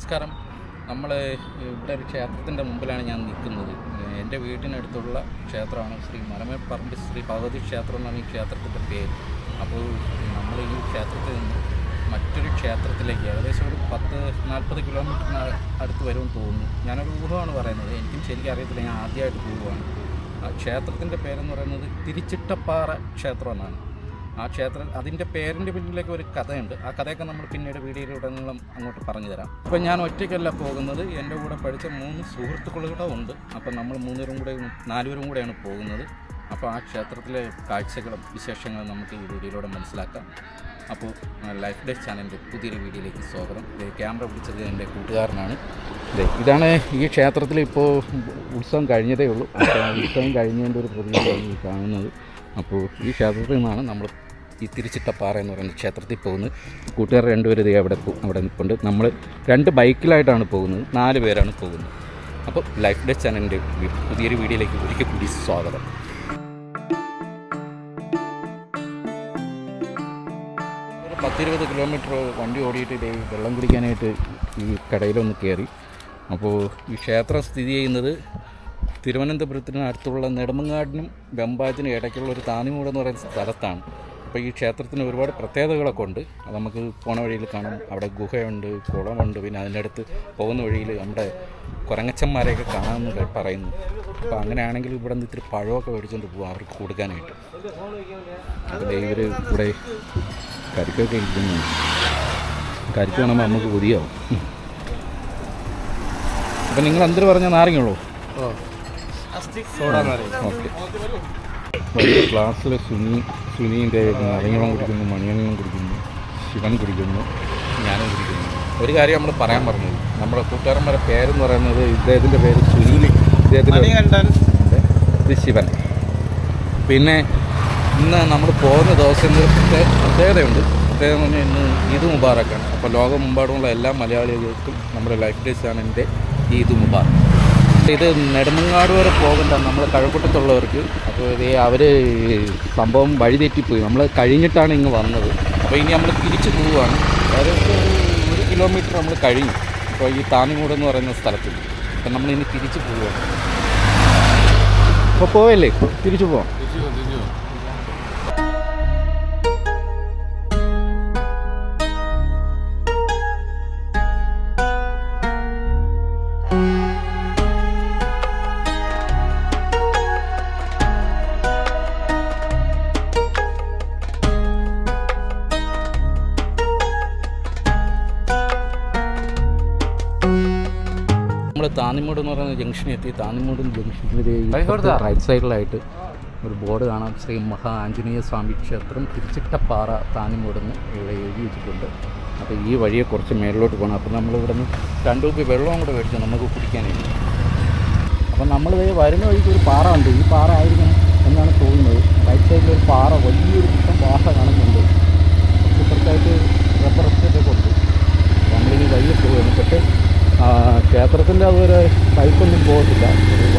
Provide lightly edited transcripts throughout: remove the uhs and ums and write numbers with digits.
നമസ്കാരം. നമ്മൾ ഇവിടെ ഒരു ക്ഷേത്രത്തിൻ്റെ മുമ്പിലാണ് ഞാൻ നിൽക്കുന്നത്. എൻ്റെ വീട്ടിനടുത്തുള്ള ക്ഷേത്രമാണ് ശ്രീ മലമേൽപ്പറമ്പ് ശ്രീ ഭഗവതി ക്ഷേത്രം എന്നാണ് ഈ ക്ഷേത്രത്തിൻ്റെ പേര്. അപ്പോൾ നമ്മൾ ഈ ക്ഷേത്രത്തിൽ നിന്ന് മറ്റൊരു ക്ഷേത്രത്തിലേക്ക് ഏകദേശം ഒരു 40 കിലോമീറ്ററിന് അടുത്ത് വരുമെന്ന് തോന്നുന്നു. ഞാനൊരു ഊഹമാണ് പറയുന്നത്, എനിക്കും ശരിക്കും അറിയത്തില്ല, ഞാൻ ആദ്യമായിട്ട് പോവുകയാണ്. ആ ക്ഷേത്രത്തിൻ്റെ പേരെന്ന് പറയുന്നത് തിരുച്ചിട്ടപ്പാറ ക്ഷേത്രം എന്നാണ്. ആ ക്ഷേത്രം അതിൻ്റെ പേരിൻ്റെ പിന്നിലേക്ക് ഒരു കഥയുണ്ട്. ആ കഥയൊക്കെ നമ്മൾ പിന്നീട് വീഡിയോയിലുടനീളം അങ്ങോട്ട് പറഞ്ഞു തരാം. അപ്പോൾ ഞാൻ ഒറ്റയ്ക്കല്ല പോകുന്നത്, എൻ്റെ കൂടെ പഠിച്ച 3 സുഹൃത്തുക്കളുടെ ഉണ്ട്. അപ്പോൾ നമ്മൾ 4 പേരും കൂടെയാണ് പോകുന്നത്. അപ്പോൾ ആ ക്ഷേത്രത്തിലെ കാഴ്ചകളും വിശേഷങ്ങളും നമുക്ക് ഈ വീഡിയോയിലൂടെ മനസ്സിലാക്കാം. അപ്പോൾ ലൈഫ് ഡേ ചാനലിൻ്റെ പുതിയൊരു വീഡിയോയിലേക്ക് സ്വാഗതം. ക്യാമറ പിടിച്ചത് എൻ്റെ കൂട്ടുകാരനാണ്. ഇതാണ് ഈ ക്ഷേത്രത്തിൽ ഇപ്പോൾ ഉത്സവം കഴിഞ്ഞതേ ഉള്ളൂ. ഉത്സവം കഴിഞ്ഞതിൻ്റെ ഒരു പ്രതീകമാണ് ഈ കാണുന്നത്. അപ്പോൾ ഈ ക്ഷേത്രത്തിൽ നിന്നാണ് നമ്മൾ ഈ തിരുച്ചിട്ടപ്പാറ എന്ന് പറയുന്ന ക്ഷേത്രത്തിൽ പോകുന്നത്. കൂട്ടുകാർ 2 പേര് അവിടെ നിൽപ്പുണ്ട്. നമ്മൾ 2 ബൈക്കിലായിട്ടാണ് പോകുന്നത്, 4 പേരാണ് പോകുന്നത്. അപ്പോൾ ലൈഫ് ഡേ ചാനലിൻ്റെ പുതിയൊരു വീഡിയോയിലേക്ക് ഒരിക്കൽ കൂടി സ്വാഗതം. ഒരു 10-20 കിലോമീറ്റർ വണ്ടി ഓടിയിട്ട് വെള്ളം കുടിക്കാനായിട്ട് ഈ കടയിലൊന്ന് കയറി. അപ്പോൾ ഈ ക്ഷേത്രം സ്ഥിതി ചെയ്യുന്നത് തിരുവനന്തപുരത്തിന് അടുത്തുള്ള നെടുമങ്ങാടിനും വെമ്പായത്തിനും ഇടയ്ക്കുള്ള ഒരു താന്നിമൂട് എന്ന് പറയുന്ന സ്ഥലത്താണ്. അപ്പോൾ ഈ ക്ഷേത്രത്തിന് ഒരുപാട് പ്രത്യേകതകളൊക്കെ ഉണ്ട്. അത് നമുക്ക് പോണ വഴിയിൽ കാണാം. അവിടെ ഗുഹയുണ്ട്, കുളമുണ്ട്, പിന്നെ അതിൻ്റെ അടുത്ത് പോകുന്ന വഴിയിൽ നമ്മുടെ കുരങ്ങച്ചന്മാരെയൊക്കെ കാണാമെന്ന് പറയുന്നു. അപ്പോൾ അങ്ങനെയാണെങ്കിൽ ഇവിടെ നിന്ന് ഇത്തിരി പഴമൊക്കെ മേടിച്ചുകൊണ്ട് പോകും അവർക്ക് കൊടുക്കാനായിട്ട്. അപ്പോൾ ഇവർ ഇവിടെ കരിക്കൊക്കെ ഇരിക്കുന്നു. കരിക്ക് കാണുമ്പോൾ നമുക്ക് കൊതിയാവും. അപ്പം നിങ്ങൾ എന്തൊരു പറഞ്ഞാൽ നാരങ്ങളുള്ളൂ? ഓക്കെ. വലിയ ക്ലാസ്സിൽ സുനീൻ്റെ നാരങ്ങളും കുടിക്കുന്നു, മണിയങ്ങളും കുടിക്കുന്നു, ശിവൻ കുടിക്കുന്നു, ഞാനും കുടിക്കുന്നു. ഒരു കാര്യം നമ്മൾ പറയാൻ പറഞ്ഞത്, നമ്മുടെ കൂട്ടുകാരന്മാരുടെ പേരെന്ന് പറയുന്നത്, ഇദ്ദേഹത്തിൻ്റെ പേര് സുനീൽ, ഇദ്ദേഹത്തിൻ്റെ ഇത് ശിവൻ. പിന്നെ ഇന്ന് നമ്മൾ പോകുന്ന ദിവസം പ്രത്യേകതയുണ്ട്. പ്രത്യേകത എന്ന് പറഞ്ഞാൽ ഇന്ന് ഈദ് മുബാറക്കാണ്. അപ്പോൾ ലോകമെമ്പാടുമുള്ള എല്ലാ മലയാളികൾക്കും നമ്മുടെ ലൈഫ് ഡേ ചാനലിൻ്റെ ഈദ് മുബാറക്ക്. ഇത് നെടുമങ്ങാട് വരെ പോകണ്ട നമ്മൾ കഴക്കൂട്ടത്തുള്ളവർക്ക്. അപ്പോൾ അവർ സംഭവം വഴിതെറ്റിപ്പോയി. നമ്മൾ കഴിഞ്ഞിട്ടാണ് ഇങ്ങ് വന്നത്. അപ്പോൾ ഇനി നമ്മൾ തിരിച്ചു പോവുകയാണ്. ഏകദേശം 1 കിലോമീറ്റർ നമ്മൾ കഴിഞ്ഞു ഇപ്പോൾ ഈ താന്നിമൂട് എന്ന് പറയുന്ന സ്ഥലത്ത്. അപ്പം നമ്മളിനി തിരിച്ചു പോവുകയാണ്. അപ്പോൾ പോവല്ലേ, തിരിച്ചു പോവാം. നമ്മൾ താന്നിമൂട് എന്ന് പറയുന്ന ജംഗ്ഷനിൽ എത്തി. താന്നിമൂട് ജംഗ്ഷനിൽ റൈറ്റ് സൈഡിലായിട്ട് ഒരു ബോർഡ് കാണാം. ശ്രീ മഹാ ആഞ്ജനേയ സ്വാമി ക്ഷേത്രം തിരുച്ചിട്ടപ്പാറ താന്നിമൂടെന്ന് ഇവിടെ എഴുതി വെച്ചിട്ടുണ്ട്. അപ്പോൾ ഈ വഴിയെ കുറച്ച് മേളിലോട്ട് പോകണം. അപ്പോൾ നമ്മളിവിടെ നിന്ന് 2 കുപ്പി വെള്ളവും കൂടെ മേടിച്ചു നമുക്ക് കുടിക്കാനായിട്ട്. അപ്പോൾ നമ്മൾ വരുന്ന വഴിക്ക് ഒരു പാറ ഉണ്ട്. ഈ പാറ ആയിരിക്കും എന്നാണ് തോന്നുന്നത്. റൈറ്റ് സൈഡിൽ ഒരു പാറ, വലിയൊരു കിട്ടം പാറ കാണുന്നുണ്ട്. ഇപ്പുറത്തായിട്ട് റബ്ബർ എസ്റ്റേറ്റൊക്കെ ഉണ്ട്. നമ്മളിനി വഴിയെ പോകുന്നു. പക്ഷേ ക്ഷേത്രത്തിൻ്റെ അതുവരെ ബൈക്കൊന്നും പോകത്തില്ല.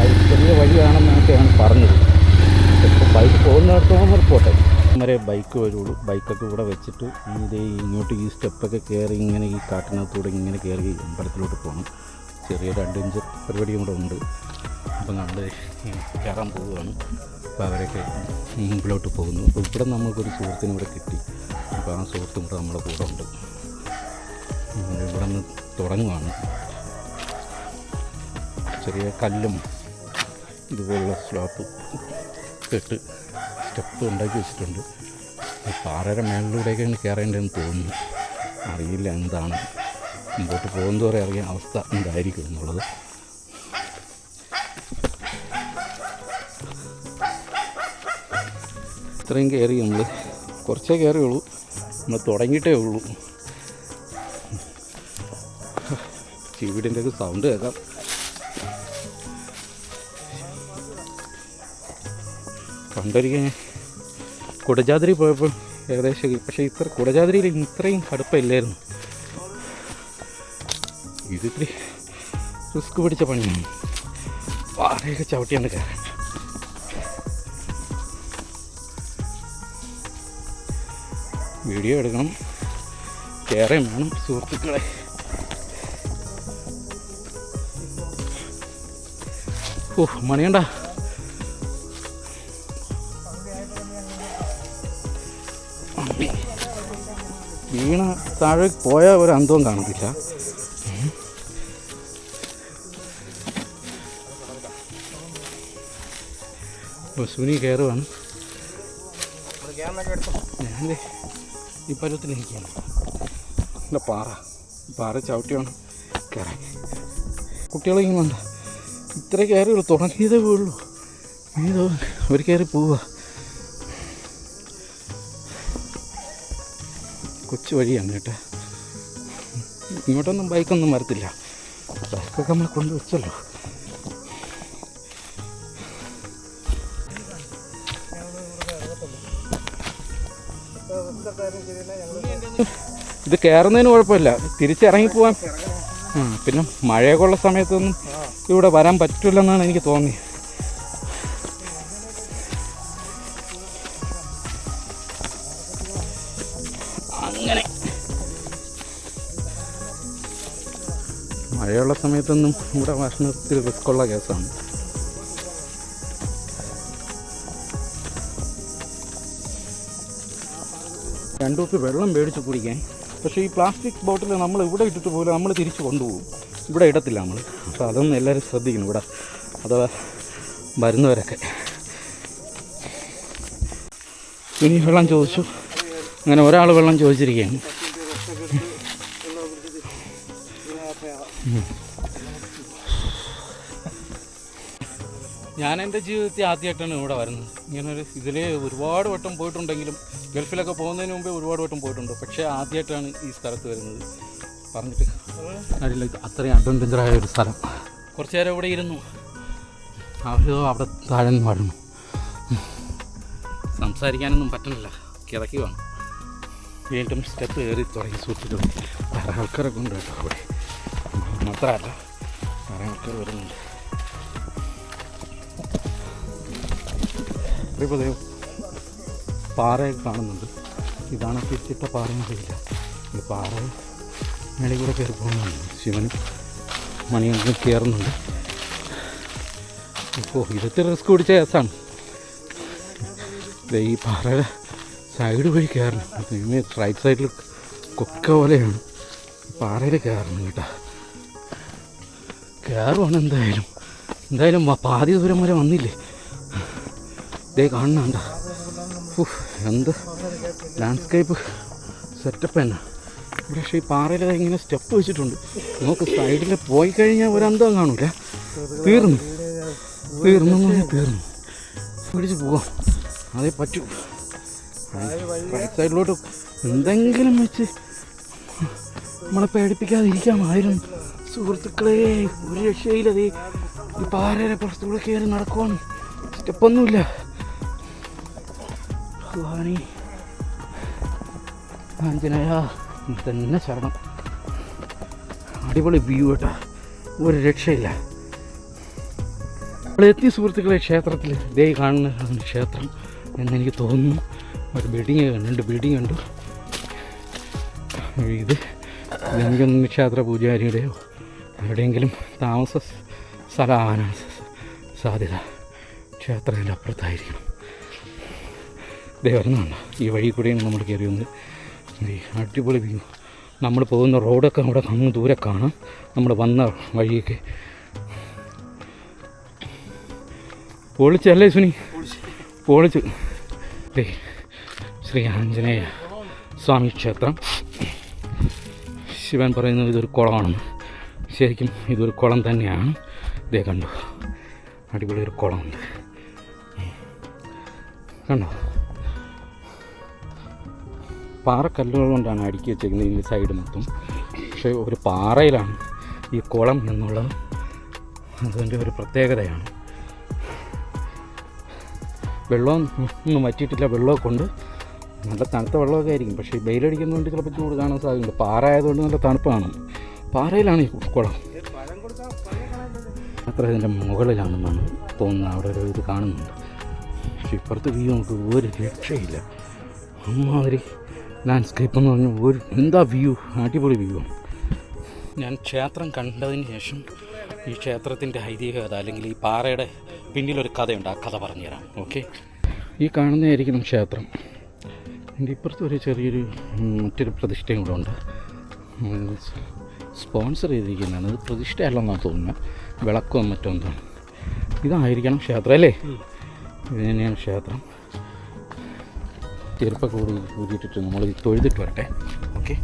ഒരു ചെറിയ വഴിയാണെന്നൊക്കെയാണ് പറഞ്ഞത്. ഇപ്പോൾ ബൈക്ക് പോകുന്നിടത്തോളം പോട്ടെ. വരെ ബൈക്ക് വരുള്ളൂ. ബൈക്കൊക്കെ ഇവിടെ വെച്ചിട്ട് ഇങ്ങോട്ട് ഈ സ്റ്റെപ്പൊക്കെ കയറി ഇങ്ങനെ ഈ കാട്ടിനകത്തൂടെ ഇങ്ങനെ കയറി അമ്പലത്തിലോട്ട് പോകണം. ചെറിയൊരു 2 ഇഞ്ച് പരിപാടിയും കൂടെ ഉണ്ട്. അപ്പോൾ നമ്മൾ കയറാൻ പോവുകയാണ്. അപ്പോൾ അവരൊക്കെ മുമ്പിലോട്ട് പോകുന്നു. അപ്പോൾ ഇവിടെ നമുക്കൊരു സുഹൃത്തിനും ഇവിടെ കിട്ടി. അപ്പോൾ ആ സുഹൃത്തും കൂടെ നമ്മുടെ കൂടെ ഉണ്ട്. ഇവിടെ നിന്ന് തുടങ്ങുകയാണ്. ചെറിയ കല്ലും ഇതുപോലുള്ള സ്ലോപ്പ് ഇട്ട് സ്റ്റെപ്പ് ഉണ്ടാക്കി വെച്ചിട്ടുണ്ട്. പാറയുടെ മേളിലൂടെയൊക്കെയാണ് കയറേണ്ടതെന്ന് തോന്നുന്നു. അറിയില്ല എന്താണ്, മുമ്പോട്ട് പോകുന്നതോടെ അറിയാൻ അവസ്ഥ എന്തായിരിക്കും എന്നുള്ളത്. ഇത്രയും കയറി, നമ്മൾ കുറച്ചേ കയറിയുള്ളൂ. നമ്മൾ തുടങ്ങിയിട്ടേ ഉള്ളൂ. ചീവിടിൻ്റെയൊക്കെ സൗണ്ട് കേൾക്കാം. പണ്ടൊരിക്കൽ കുടജാദ്രി പോയപ്പോൾ ഏകദേശം, പക്ഷേ കുടജാദ്രിയിൽ ഇത്രയും കടുപ്പമില്ലായിരുന്നു. ഇതിത്തിരി റിസ്ക് പിടിച്ച പണിയാണ്. പാറയൊക്കെ ചവിട്ടിയാണ് കയറാൻ. വീഡിയോ എടുക്കണം, കയറുകയും വേണം സുഹൃത്തുക്കളെ. ഓ മണിയണ്ട. വീണ താഴെ പോയാൽ ഒരു അന്തവും കാണത്തില്ല. സുനി കയറുവാണ്. ഞാൻ ഈ പരുവത്തിലിരിക്കുകയാണ്. എൻ്റെ പാറ ചവിട്ടിയാണ് കയറാൻ. കുട്ടികളെ ഇങ്ങനെ ഉണ്ട്. ഇത്ര കയറിയുള്ളൂ, തുടങ്ങിയതേ ഉള്ളൂ. ഇത് ഒരു കയറി പോവുക. കൊച്ചു വഴിയാണ് കേട്ടോ. ഇങ്ങോട്ടൊന്നും ബൈക്കൊന്നും വരത്തില്ല. ബൈക്കൊക്കെ നമ്മൾ കൊണ്ടുവച്ചല്ലോ. ഇത് കയറുന്നതിന് കുഴപ്പമില്ല, തിരിച്ചിറങ്ങിപ്പോവാൻ. പിന്നെ മഴയൊക്കെ ഉള്ള സമയത്തൊന്നും ഇവിടെ വരാൻ പറ്റില്ലെന്നാണ് എനിക്ക് തോന്നിയത്. അങ്ങനെ മഴയുള്ള സമയത്തൊന്നും ഇവിടെ ഭക്ഷണത്തിൽ റിസ്ക്കുള്ള കേസാണ്. രണ്ടു കുപ്പി വെള്ളം മേടിച്ച് കുടിക്കാൻ. പക്ഷേ ഈ പ്ലാസ്റ്റിക് ബോട്ടിൽ നമ്മൾ ഇവിടെ ഇട്ടിട്ട് പോലും നമ്മൾ തിരിച്ച് കൊണ്ടുപോകും. ഇവിടെ ഇടത്തില്ല നമ്മൾ. അപ്പോൾ അതൊന്നും എല്ലാവരും ശ്രദ്ധിക്കണം ഇവിടെ, അഥവാ വരുന്നവരൊക്കെ. ഇനി വെള്ളം ചോദിച്ചു. അങ്ങനെ ഒരാൾ വെള്ളം ചോദിച്ചിരിക്കുകയാണ്. ഞാൻ എൻ്റെ ജീവിതത്തിൽ ആദ്യമായിട്ടാണ് ഇവിടെ വരുന്നത്. ഇങ്ങനൊരു ഇതിൽ ഒരുപാട് വട്ടം പോയിട്ടുണ്ടെങ്കിലും ഗൾഫിലൊക്കെ പോകുന്നതിന് മുമ്പേ ഒരുപാട് വട്ടം പോയിട്ടുണ്ട്. പക്ഷേ ആദ്യമായിട്ടാണ് ഈ സ്ഥലത്ത് വരുന്നത്. പറഞ്ഞിട്ട് അതിൽ അത്രയും അഡ്വഞ്ചറായ ഒരു സ്ഥലം. കുറച്ച് നേരം ഇവിടെ ഇരുന്നു. അവരോ അവിടെ താഴെ നിന്ന് പാടുന്നു. സംസാരിക്കാനൊന്നും പറ്റണില്ല, കിടക്കി വേണം. വീണ്ടും സ്റ്റെപ്പ് കയറി തുടങ്ങി. സുഹൃത്തുക്കൾ വേറെ ആൾക്കാരൊക്കെ ഉണ്ട് കേട്ടോ അവിടെ. മാത്രമല്ല വേറെ ആൾക്കാർ വരുന്നുണ്ട്. ഇപ്പോൾ പാറയൊക്കെ കാണുന്നുണ്ട്. ഇതാണ് തിരിച്ചിട്ട പാറയൊന്നുമില്ല. ഈ പാറ മേളിൽ കൂടെ കയറി പോകുന്നുണ്ട്. ശിവനും മണിയൊക്കെ കയറുന്നുണ്ട്. ഇപ്പോൾ ഇതൊക്കെ റിസ്ക് പിടിച്ച കേസാണ്. ഈ പാറയുടെ സൈഡ് വഴി കയറണം. റൈറ്റ് സൈഡിൽ കൊക്ക പോലെയാണ്. പാറയിൽ കയറണം കേട്ടോ. കയറുവാണ് എന്തായാലും പാതി ദൂരം വരെ വന്നില്ലേ. ഇതേ കാണുന്നുണ്ട. എന്ത് ലാൻഡ്സ്കേപ്പ് സെറ്റപ്പ് തന്നെ. പക്ഷേ ഈ പാറയിൽ ഇങ്ങനെ സ്റ്റെപ്പ് വെച്ചിട്ടുണ്ട്. നമുക്ക് സൈഡിൽ പോയി കഴിഞ്ഞാൽ ഒരന്തം കാണൂല. തീർന്നു പിടിച്ച് പോകാം. അതേ പറ്റൂ. റൈറ്റ് സൈഡിലോട്ട് എന്തെങ്കിലും വെച്ച് നമ്മളെ പേടിപ്പിക്കാതിരിക്കാമായിരുന്നു സുഹൃത്തുക്കളെ. ഒരു രക്ഷയില്ലതേ ഈ പാറയുടെ പുറത്തുകൂടെ കയറി നടക്കുവാണ്. സ്റ്റെപ്പൊന്നുമില്ല. ഭഗവാനി ആഞ്ജനേയ തന്നെ ശരണം. അടിപൊളി വ്യൂ കേട്ടോ, ഒരു രക്ഷയില്ല. നമ്മളെത്തി സുഹൃത്തുക്കളെ ക്ഷേത്രത്തിൽ. ദേ കാണുന്ന ക്ഷേത്രം എന്നെനിക്ക് തോന്നുന്നു. ഒരു ബിൽഡിങ് കണ്ടു, ഇത് എനിക്കൊന്നും ക്ഷേത്ര പൂജാരിയുടെയോ എവിടെയെങ്കിലും താമസ സ്ഥലമാവാനാണ് സാധ്യത. ക്ഷേത്രത്തിൻ്റെ അപ്പുറത്തായിരിക്കണം. ഇതേ വരുന്നുണ്ട്. ഈ വഴി കൂടെയാണ് നമ്മൾ കയറി വന്നത്. അടിപൊളി വ്യൂ. നമ്മൾ പോകുന്ന റോഡൊക്കെ അവിടെ അങ്ങ് ദൂരെ കാണാം. നമ്മൾ വന്ന വഴിയൊക്കെ പൊളിച്ചല്ലേ സുനി? പൊളിച്ചു. ശ്രീ ആഞ്ജനേയ സ്വാമി ക്ഷേത്രം. ശിവൻ പറയുന്നത് ഇതൊരു കുളമാണെന്ന്. ശരിക്കും ഇതൊരു കുളം തന്നെയാണ്. ഇതേ കണ്ടു, അടിപൊളി ഒരു കുളമുണ്ട്. കണ്ടോ, പാറക്കല്ലുകൾ കൊണ്ടാണ് അടുക്കി വെച്ചിരിക്കുന്നത് ഇതിൻ്റെ സൈഡ് മൊത്തം. പക്ഷേ ഒരു പാറയിലാണ് ഈ കുളം എന്നുള്ളത്. അതിൻ്റെ ഒരു പ്രത്യേകതയാണ്. വെള്ളം ഒന്നും വറ്റിയിട്ടില്ല. വെള്ളമൊക്കെ ഉണ്ട്. നല്ല തണുത്ത വെള്ളമൊക്കെ ആയിരിക്കും. പക്ഷേ വെയിലടിക്കുന്നതുകൊണ്ട് ചിലപ്പോൾ ചൂട് കാണാൻ സാധ്യതയുണ്ട്. പാറ ആയതുകൊണ്ട് നല്ല തണുപ്പാണ്. പാറയിലാണ് ഈ കുളം. അത്ര ഇതിൻ്റെ മുകളിലാണെന്നാണ് തോന്നുന്നത്. അവിടെ ഒരു ഇത് കാണുന്നുണ്ട്. പക്ഷേ ഇപ്പുറത്ത് വ്യൂ നമുക്ക് ഒരു രക്ഷയില്ല. അമ്മാതിരി ലാൻഡ്സ്കേപ്പ് എന്ന് പറഞ്ഞാൽ എന്താ വ്യൂ, അടിപൊളി വ്യൂ. ഞാൻ ക്ഷേത്രം കണ്ടതിന് ശേഷം ഈ ക്ഷേത്രത്തിൻ്റെ ഐതിഹ്യകഥ അല്ലെങ്കിൽ ഈ പാറയുടെ പിന്നിലൊരു കഥയുണ്ട്. ആ കഥ പറഞ്ഞുതരാം. ഓക്കെ, ഈ കാണുന്നതായിരിക്കണം ക്ഷേത്രം. എൻ്റെ ഇപ്പുറത്ത് ഒരു ചെറിയൊരു മറ്റൊരു പ്രതിഷ്ഠയും കൂടെ ഉണ്ട്. സ്പോൺസർ ചെയ്തിരിക്കുന്നതാണ്. ഇത് പ്രതിഷ്ഠയല്ലെന്നാണ് തോന്നുന്നത്. വിളക്കോ മറ്റോ എന്താണ്. ഇതായിരിക്കണം ക്ഷേത്രം അല്ലേ? ഇത് തന്നെയാണ് ക്ഷേത്രം. ചെരുപ്പൊക്കെ ഊരിയിട്ടിട്ട് നമ്മൾ തൊഴുതിട്ട് വരട്ടെ. ഓക്കെ,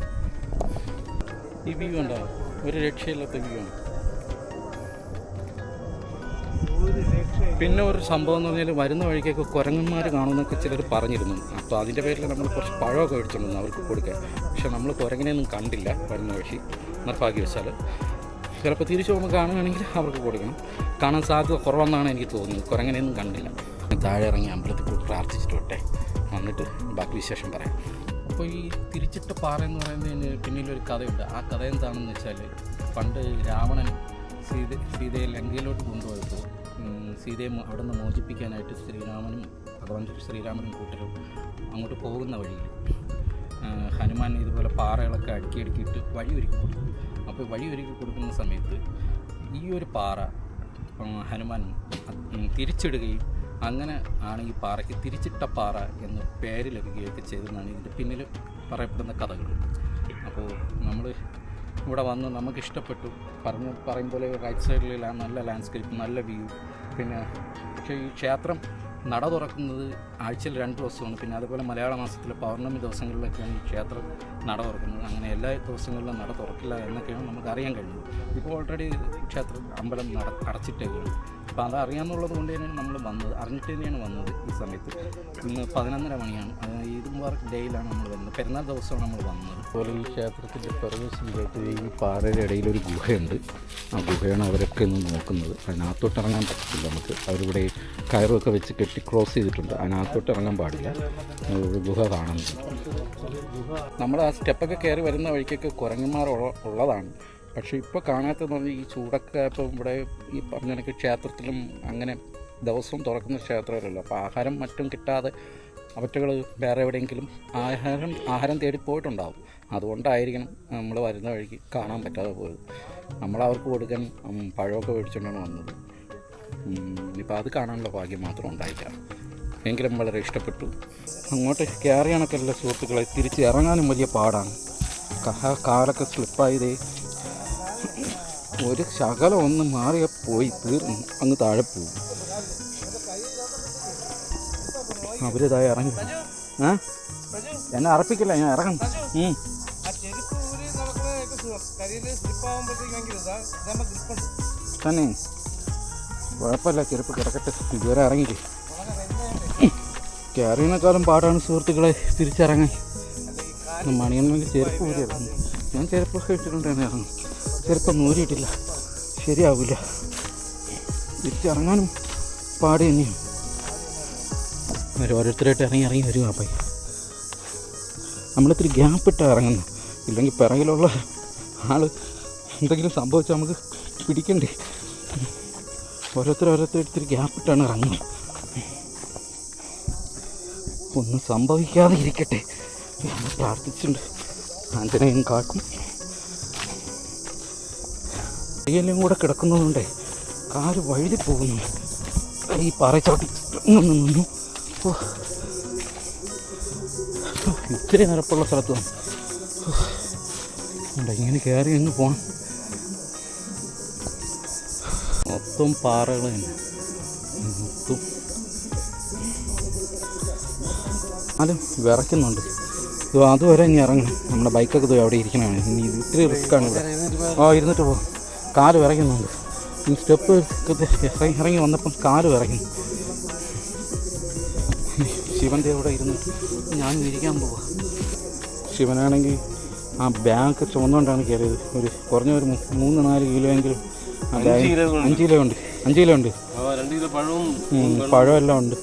ഈ വ്യൂ ഉണ്ടോ? ഒരു രക്ഷയില്ലാത്ത വ്യൂ ആണ്. പിന്നെ ഒരു സംഭവം എന്ന് പറഞ്ഞാൽ വരുന്ന വഴിക്കൊക്കെ കുരങ്ങന്മാർ കാണുമെന്നൊക്കെ ചിലർ പറഞ്ഞിരുന്നു. അപ്പോൾ അതിൻ്റെ പേരിൽ നമ്മൾ കുറച്ച് പഴമൊക്കെ മേടിച്ചിട്ടുണ്ടെന്ന് അവർക്ക് കൊടുക്കാൻ. പക്ഷെ നമ്മൾ കുരങ്ങനെയൊന്നും കണ്ടില്ല വരുന്ന വഴി, നിർഭാഗ്യവശാൽ. ചിലപ്പോൾ തിരിച്ചു പോകുമ്പോൾ കാണുകയാണെങ്കിൽ അവർക്ക് കൊടുക്കണം. കാണാൻ സാധ്യത കുറവെന്നാണ് എനിക്ക് തോന്നുന്നത്. കുരങ്ങനെയൊന്നും കണ്ടില്ല. താഴെ ഇറങ്ങി അമ്പലത്തിൽ പോയി പ്രാർത്ഥിച്ചിട്ട് വിട്ടെ, വന്നിട്ട് ബാക്കി വിശേഷം പറയാം. അപ്പോൾ ഈ തിരിച്ചിട്ട പാറ എന്ന് പറയുന്നതിന് പിന്നിലൊരു കഥയുണ്ട്. ആ കഥ എന്താണെന്ന് വെച്ചാൽ, പണ്ട് രാവണൻ സീതയെ ലങ്കയിലോട്ട് കൊണ്ടുപോയപ്പോൾ സീതയെ അവിടെ നിന്ന് മോചിപ്പിക്കാനായിട്ട് ഭഗവാൻ ശ്രീരാമനും കൂട്ടരും അങ്ങോട്ട് പോകുന്ന വഴിയിൽ ഹനുമാൻ ഇതുപോലെ പാറകളൊക്കെ അടുക്കിയിട്ട് വഴിയൊരുക്കി കൊടുക്കും. അപ്പോൾ വഴിയൊരുക്കി കൊടുക്കുന്ന സമയത്ത് ഈ ഒരു പാറ ഹനുമാൻ തിരിച്ചിടുകയും അങ്ങനെ ആണ് ഈ പാറയ്ക്ക് തിരിച്ചിട്ട പാറ എന്ന് പേര് ലഭിക്കുകയൊക്കെ ചെയ്തെന്നാണ് ഇതിൻ്റെ പിന്നിൽ പറയപ്പെടുന്ന കഥകൾ. അപ്പോൾ നമ്മൾ ഇവിടെ വന്ന് നമുക്ക് ഇഷ്ടപ്പെട്ടു. പറയും പോലെ റൈറ്റ് സൈഡിൽ നല്ല ലാൻഡ്സ്കേപ്പ്, നല്ല വ്യൂ. പിന്നെ പക്ഷേ ഈ ക്ഷേത്രം നട തുറക്കുന്നത് ആഴ്ചയിൽ 2 ദിവസമാണ്. പിന്നെ അതുപോലെ മലയാള മാസത്തിലെ പൗർണമി ദിവസങ്ങളിലൊക്കെയാണ് ഈ ക്ഷേത്രം നട തുറക്കുന്നത്. അങ്ങനെ എല്ലാ ദിവസങ്ങളിലും നട തുറക്കില്ല എന്നൊക്കെയാണ് നമുക്ക് അറിയാൻ കഴിയുന്നത്. ഇപ്പോൾ ഓൾറെഡി അമ്പലം അടച്ചിട്ടേക്കാണ്. അപ്പോൾ അത് അറിയാമെന്നുള്ളത് കൊണ്ട് തന്നെയാണ് നമ്മൾ വന്നത്. അറിഞ്ഞിട്ട് തന്നെയാണ് വന്നത്. ഈ സമയത്ത് ഇന്ന് 11:30 മണിയാണ്. ഈദ് മുബാറക്ക് ഡേയിലാണ് നമ്മൾ വന്നത്. പെരുന്നാൾ ദിവസമാണ് നമ്മൾ വന്നത്. അതുപോലെ ഈ ക്ഷേത്രത്തിൻ്റെ പ്രവേശനമായിട്ട് ഈ പാറയുടെ ഇടയിലൊരു ഗുഹയുണ്ട്. ആ ഗുഹയാണ് അവരൊക്കെ ഇന്ന് നോക്കുന്നത്. അതിനകത്തോട്ട് ഇറങ്ങാൻ പറ്റത്തില്ല നമുക്ക്. അവരിവിടെ കയറൊക്കെ വെച്ച് കെട്ടി ക്രോസ് ചെയ്തിട്ടുണ്ട്. അതിനകത്തോട്ട് ഇറങ്ങാൻ പാടില്ല. ഒരു ഗുഹ കാണുന്നത്. നമ്മൾ ആ സ്റ്റെപ്പൊക്കെ കയറി വരുന്ന വഴിക്കൊക്കെ കുരങ്ങന്മാർ ഉള്ളതാണ്. പക്ഷേ ഇപ്പോൾ കാണാത്തതെന്ന് പറഞ്ഞാൽ ഈ ചൂടൊക്കെ ഇപ്പോൾ ഇവിടെ ഈ പറഞ്ഞ കണക്ക് ക്ഷേത്രത്തിലും അങ്ങനെ ദിവസവും തുറക്കുന്ന ക്ഷേത്രമല്ലല്ലോ. അപ്പോൾ ആഹാരം മറ്റും കിട്ടാതെ അവറ്റകൾ വേറെ എവിടെയെങ്കിലും ആഹാരം തേടി പോയിട്ടുണ്ടാവും. അതുകൊണ്ടായിരിക്കണം നമ്മൾ വരുന്ന വഴിക്ക് കാണാൻ പറ്റാതെ പോയത്. നമ്മളവർക്ക് കൊടുക്കാൻ പഴമൊക്കെ മേടിച്ചുകൊണ്ടാണ് വന്നത്. ഇനിയിപ്പോൾ അത് കാണാനുള്ള ഭാഗ്യം മാത്രം ഉണ്ടായില്ല. എങ്കിലും വളരെ ഇഷ്ടപ്പെട്ടു. അങ്ങോട്ട് കയറി കണക്കല്ല സുഹൃത്തുക്കളെ, തിരിച്ച് ഇറങ്ങാനും വലിയ പാടാണ്. കാലൊക്കെ സ്ലിപ്പായതേ. ഒരു ശകലം ഒന്ന് മാറിയ പോയി തീർന്നു, അങ്ങ് താഴെ പോകും. അവരിതായി ഇറങ്ങി. എന്നെ അറപ്പിക്കില്ല, ഞാൻ ഇറങ്ങും. തന്നെ കുഴപ്പമില്ല, ചെരുപ്പ് കിടക്കട്ടെ. ഇതുവരെ ഇറങ്ങിയില്ലേ. കയറിയതിനേക്കാളും പാടാണ് സുഹൃത്തുക്കളെ തിരിച്ചിറങ്ങാൻ. മണിയണ്ണൻ്റെ ചെരുപ്പ് ഊരിയിറങ്ങി. ഞാൻ ചെരുപ്പൊക്കെ ഇട്ടിട്ടുണ്ടായിരുന്നു ഇറങ്ങും. ചെരുപ്പം ഊരിയിട്ടില്ല, ശരിയാവില്ല. തിരിച്ചിറങ്ങാനും പാട് തന്നെയാണ്. ഓരോരുത്തരായിട്ട് ഇറങ്ങി വരും. അപ്പം നമ്മളിത്തിരി ഗ്യാപ്പിട്ടാണ് ഇറങ്ങുന്നത്. ഇല്ലെങ്കിൽ പിറകിലുള്ള ആൾ എന്തെങ്കിലും സംഭവിച്ചാൽ നമുക്ക് പിടിക്കണ്ടേ. ഓരോരുത്തരിത്തിരി ഗ്യാപ്പിട്ടാണ് ഇറങ്ങുന്നത്. ഒന്നും സംഭവിക്കാതെ ഇരിക്കട്ടെ എന്ന് പ്രാർത്ഥിച്ചിട്ടുണ്ട്. ആഞ്ജനേയൻ കാക്കും. കൈയെല്ലാം കൂടെ കിടക്കുന്നതുകൊണ്ടേ കാല് വഴുതി പോകുന്നു. ഈ പാറച്ചോട്ടി നിന്നു. ഇത്തിരി നിരപ്പുള്ള സ്ഥലത്ത് വന്നു. ഇങ്ങനെ കയറി അങ്ങ് പോകണം. മൊത്തം പാറകൾ തന്നെ. മൊത്തം അതും വിറയ്ക്കുന്നുണ്ട്. അതുവരെ ഇനി ഇറങ്ങണം. നമ്മുടെ ബൈക്കൊക്കെ അവിടെ ഇരിക്കണതാണ്. ഇനി ഇത്തിരി റിസ്ക്കാണ് ഇവിടെ. ഇരുന്നിട്ട് പോകും. കാല് വിറയ്ക്കുന്നുണ്ട്. ഈ സ്റ്റെപ്പ് ഇറങ്ങി വന്നപ്പം കാല് വിറയ്ക്കുന്നു. ശിവൻ്റെ അവിടെ ഇരുന്നിട്ട് ഞാൻ ഇരിക്കാൻ പോവാ. ശിവനാണെങ്കിൽ ആ ബാഗ് ചുമന്നുകൊണ്ടാണ് കയറിയത്. കുറഞ്ഞ ഒരു 3-4 കിലോ എങ്കിലും 5 കിലോ ഉണ്ട്. 5 കിലോ ഉണ്ട്. പഴമെല്ലാം ഉണ്ട്.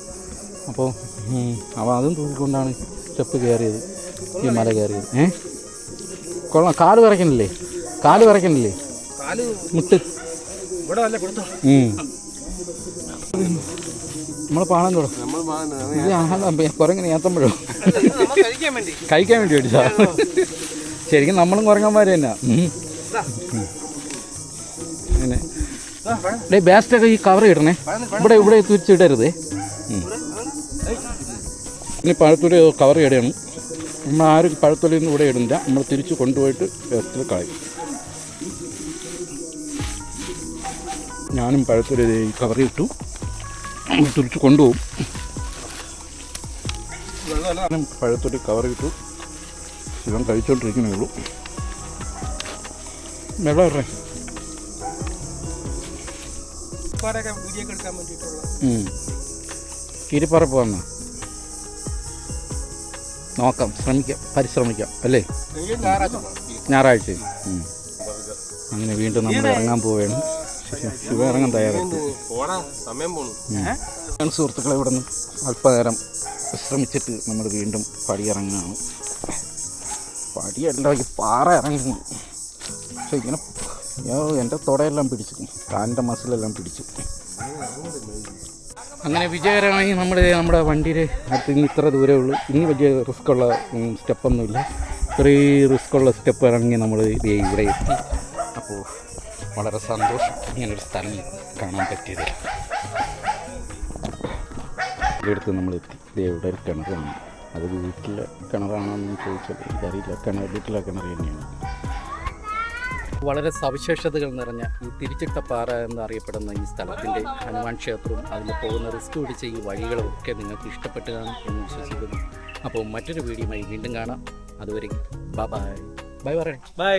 അപ്പോൾ അതും തൂക്കിക്കൊണ്ടാണ് സ്റ്റെപ്പ് കയറിയത്, ഈ മല കയറിയത്. കൊള്ളാം. കാല് വിറയ്ക്കണില്ലേ? മുട്ട് നമ്മൾ പാടാൻ തുടങ്ങും. കുരങ്ങനെ ഏത്തമ്പഴോ കഴിക്കാൻ വേണ്ടി മേടിച്ചാ. ശരിക്കും നമ്മളും കുരങ്ങന്മാർ തന്നെ. പിന്നെ ഡേ ബാസ്റ്റൊക്കെ ഈ കവർ ഇടണേ, ഇവിടെ തിരിച്ചിടരുതേ. ഇനി പഴത്തൊലി കവർ ഇടണം. നമ്മൾ ആരും പഴത്തൊലിയൊന്നും ഇവിടെ ഇടുന്നില്ല, നമ്മൾ തിരിച്ച് കൊണ്ടുപോയിട്ട് വേസ്റ്റിൽ കളയും. ഞാനും പഴത്തൊലി കവർ ഇട്ടു തിരിച്ച് കൊണ്ടുപോകും. പഴത്തൊലി കവർ ഇട്ടു ശിവൻ കഴിച്ചോണ്ടിരിക്കുന്നേ ഉള്ളൂ. വെള്ളം ഇടേ. കീരിപ്പാറ പോകാമെന്നാ നോക്കാം, പരിശ്രമിക്കാം അല്ലേ? ഞായറാഴ്ച. അങ്ങനെ വീണ്ടും നമ്മൾ ഇറങ്ങാൻ പോവുകയാണ്. ശിവ ഇറങ്ങാൻ തയ്യാറായിട്ട്. സുഹൃത്തുക്കളെ ഇവിടെ നിന്ന് അല്പനേരം വിശ്രമിച്ചിട്ട് നമ്മൾ വീണ്ടും പടിയിറങ്ങുകയാണ്. പടിയല്ല, ഈ പാറ ഇറങ്ങുന്നു. പക്ഷെ ഇങ്ങനെ എൻ്റെ തുടയെല്ലാം പിടിച്ചു, കാലിൻ്റെ മസിലെല്ലാം പിടിച്ചു. അങ്ങനെ വിജയകരമായി നമ്മുടെ വണ്ടിയുടെ അടുത്ത് ഇനി ഇത്ര ദൂരമേ ഉള്ളൂ. ഇനി വലിയ റിസ്ക്കുള്ള സ്റ്റെപ്പൊന്നുമില്ല. ഇത്രയും റിസ്ക്കുള്ള സ്റ്റെപ്പ് ഇറങ്ങി നമ്മൾ ഇവിടെ എത്തി. അപ്പോൾ വളരെ സന്തോഷം ഇങ്ങനൊരു സ്ഥലം കാണാൻ പറ്റിയത്. ഇവിടെ അടുത്ത് നമ്മൾ എത്തി. ഇവിടെ ഒരു കിണറാണ്. അത് വീട്ടിലെ കിണറാണെന്ന് ചോദിച്ചാൽ എനിക്കറിയില്ല. വീട്ടിലെ കിണർ തന്നെയാണ്. വളരെ സവിശേഷതകൾ നിറഞ്ഞ ഈ തിരിച്ചിട്ടപ്പാറ എന്നറിയപ്പെടുന്ന ഈ സ്ഥലത്തിൻ്റെ ഹനുമാൻ ക്ഷേത്രവും അതിൽ പോകുന്ന റിസ്ക് പിടിച്ച ഈ വഴികളും ഒക്കെ നിങ്ങൾക്ക് ഇഷ്ടപ്പെട്ട് കാണും എന്ന് വിശ്വസിക്കുന്നു. അപ്പോൾ മറ്റൊരു വീഡിയോയുമായി വീണ്ടും കാണാം. അതുവരെ ബൈ ബൈ. ബൈ പറയണേ. ബൈ.